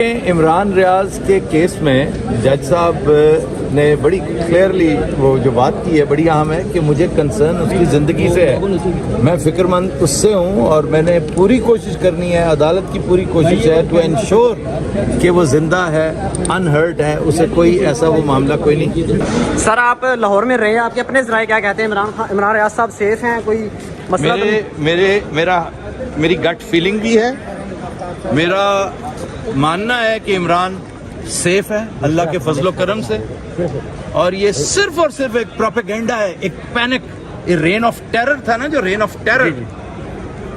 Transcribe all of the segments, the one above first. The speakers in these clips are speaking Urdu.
عمران ریاض کے کیس میں جج صاحب نے بڑی کلیئرلی وہ جو بات کی ہے بڑی اہم ہے کہ مجھے کنسرن اس کی زندگی سے ہے. میں فکر مند اس سے ہوں اور میں نے پوری کوشش کرنی ہے, عدالت کی پوری کوشش ہے ٹو انشور کہ وہ زندہ ہے, انہرٹ ہے, اسے کوئی ایسا وہ معاملہ کوئی نہیں. سر آپ لاہور میں رہے ہیں, آپ کے اپنے ذرائع کیا کہتے ہیں؟ عمران ریاض صاحب سیف ہیں؟ کوئی مسئلہ؟ میری گٹ فیلنگ بھی ہے, میرا ماننا ہے کہ عمران سیف ہے اللہ کے فضل و کرم سے, اور یہ صرف اور صرف ایک پروپیگنڈا ہے, ایک پینک, یہ رین آف ٹیرر تھا نا, جو رین آف ٹیرر,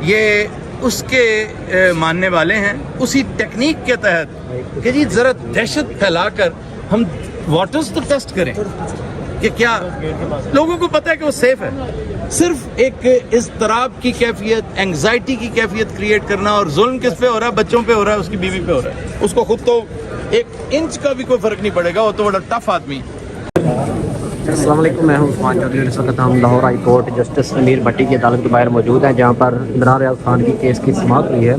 یہ اس کے ماننے والے ہیں اسی ٹیکنیک کے تحت کہ جی ذرا دہشت پھیلا کر ہم واٹرز تو ٹیسٹ کریں کہ کیا لوگوں کو پتہ ہے کہ وہ سیف ہے. صرف ایک اضطراب کی کیفیت, اینگزائٹی کی کیفیت کریٹ کرنا, اور ظلم کس پہ ہو رہا ہے؟ بچوں پہ ہو رہا ہے, اس کی بیوی پہ ہو رہا ہے. اس کو خود تو ایک انچ کا بھی کوئی فرق نہیں پڑے گا, وہ تو بڑا ٹف آدمی. السلام علیکم, میں ہوں عثمان چودھری. اس وقت ہم لاہور ہائی کورٹ جسٹس امیر بھٹی کی عدالت کے باہر موجود ہیں, جہاں پر عمران ریاض خان کی کیس کی سماعت ہوئی ہے.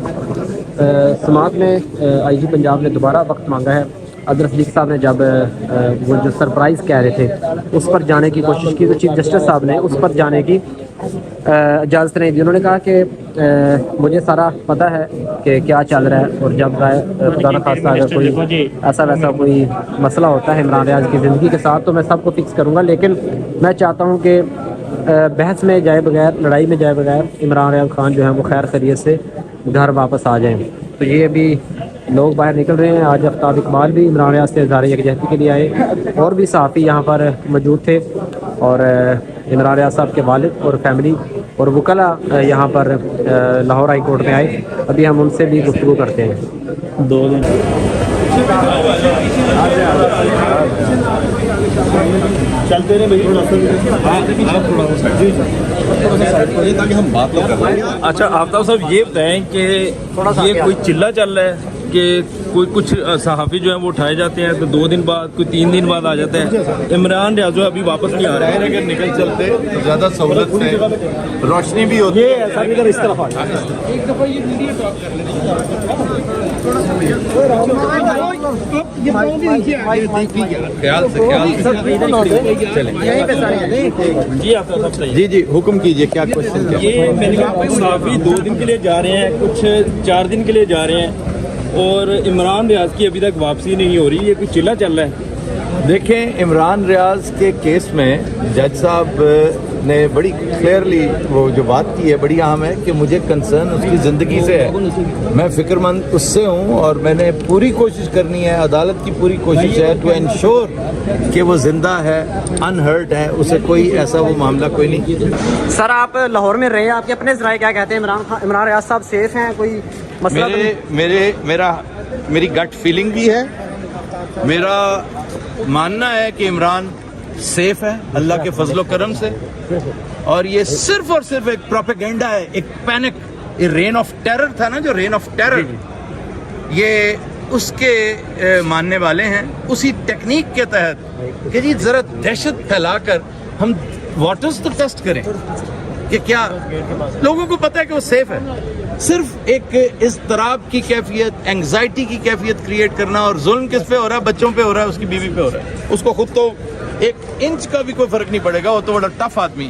سماعت میں آئی جی پنجاب نے دوبارہ وقت مانگا ہے. عبد الرفیق صاحب نے جب وہ جو سرپرائز کہہ رہے تھے اس پر جانے کی کوشش کی تو چیف جسٹس صاحب نے اس پر جانے کی اجازت نہیں دی. انہوں نے کہا کہ مجھے سارا پتہ ہے کہ کیا چل رہا ہے, اور جب خدا نخواستہ اگر کوئی ایسا ویسا کوئی مسئلہ ہوتا ہے عمران ریاض کی زندگی کے ساتھ تو میں سب کو فکس کروں گا, لیکن میں چاہتا ہوں کہ بحث میں جائے بغیر, لڑائی میں جائے بغیر عمران ریاض خان جو ہے وہ خیر خیریت سے گھر واپس آ جائیں. تو یہ ابھی لوگ باہر نکل رہے ہیں. آج آفتاب اقبال بھی عمران ریاض سے اظہار یکجہتی کے لیے آئے, اور بھی صحافی یہاں پر موجود تھے, اور عمران ریاض صاحب کے والد اور فیملی اور وکلاء یہاں پر لاہور ہائی کورٹ میں آئے. ابھی ہم ان سے بھی گفتگو کرتے ہیں. 2 دن چلتے رہے تاکہ ہم بات کر رہے ہیں. اچھا آفتاب صاحب یہ بتائیں کہ یہ کوئی چلہ چل رہا ہے کہ کوئی کچھ صحافی جو ہیں وہ اٹھائے جاتے ہیں تو 2 دن بعد, کوئی 3 دن بعد آ جاتے ہیں. عمران ریاض ابھی واپس نہیں آ رہا ہے, اگر نکل چلتے زیادہ سہولت سے روشنی بھی ہوتی ہے. اس طرف جی حکم کیجیے, کیا کوشچن کیا؟ یہ میں نے کہا صحافی 2 دن کے لیے جا رہے ہیں, کچھ 4 دن کے لیے جا رہے ہیں, اور عمران ریاض کی ابھی تک واپسی نہیں ہو رہی. یہ کوئی چلہ چل رہا ہے؟ دیکھیں, عمران ریاض کے کیس میں جج صاحب نے بڑی کلیئرلی وہ جو بات کی ہے بڑی اہم ہے کہ مجھے کنسرن اس کی زندگی سے ہے. میں فکر مند اس سے ہوں اور میں نے پوری کوشش کرنی ہے, عدالت کی پوری کوشش ہے ٹو انشور کہ وہ زندہ ہے, انہرٹ ہے, اسے کوئی ایسا وہ معاملہ کوئی نہیں. سر آپ لاہور میں رہے ہیں, آپ کے اپنے ذرائع کیا کہتے ہیں؟ عمران ریاض صاحب سیف ہیں؟ کوئی مسئلہ؟ میری گٹ فیلنگ بھی ہے, میرا ماننا ہے کہ عمران سیف ہے اللہ کے فضل و کرم سے, اور یہ صرف اور صرف ایک پروپیگنڈا ہے, ایک پینک, یہ رین آف ٹیرر تھا نا, جو رین آف ٹیرر, یہ اس کے ماننے والے ہیں اسی ٹیکنیک کے تحت کہ جی ذرا دہشت پھیلا کر ہم واٹرز تو ٹیسٹ کریں کہ کیا لوگوں کو پتہ ہے کہ وہ سیف ہے. صرف ایک اضطراب کی کیفیت, اینگزائٹی کی کیفیت کریٹ کرنا, اور ظلم کس پہ ہو رہا ہے؟ بچوں پہ ہو رہا ہے, اس کی بیوی پہ ہو رہا ہے. اس کو خود تو ایک انچ کا بھی کوئی فرق نہیں پڑے گا, وہ تو بڑا ٹف آدمی.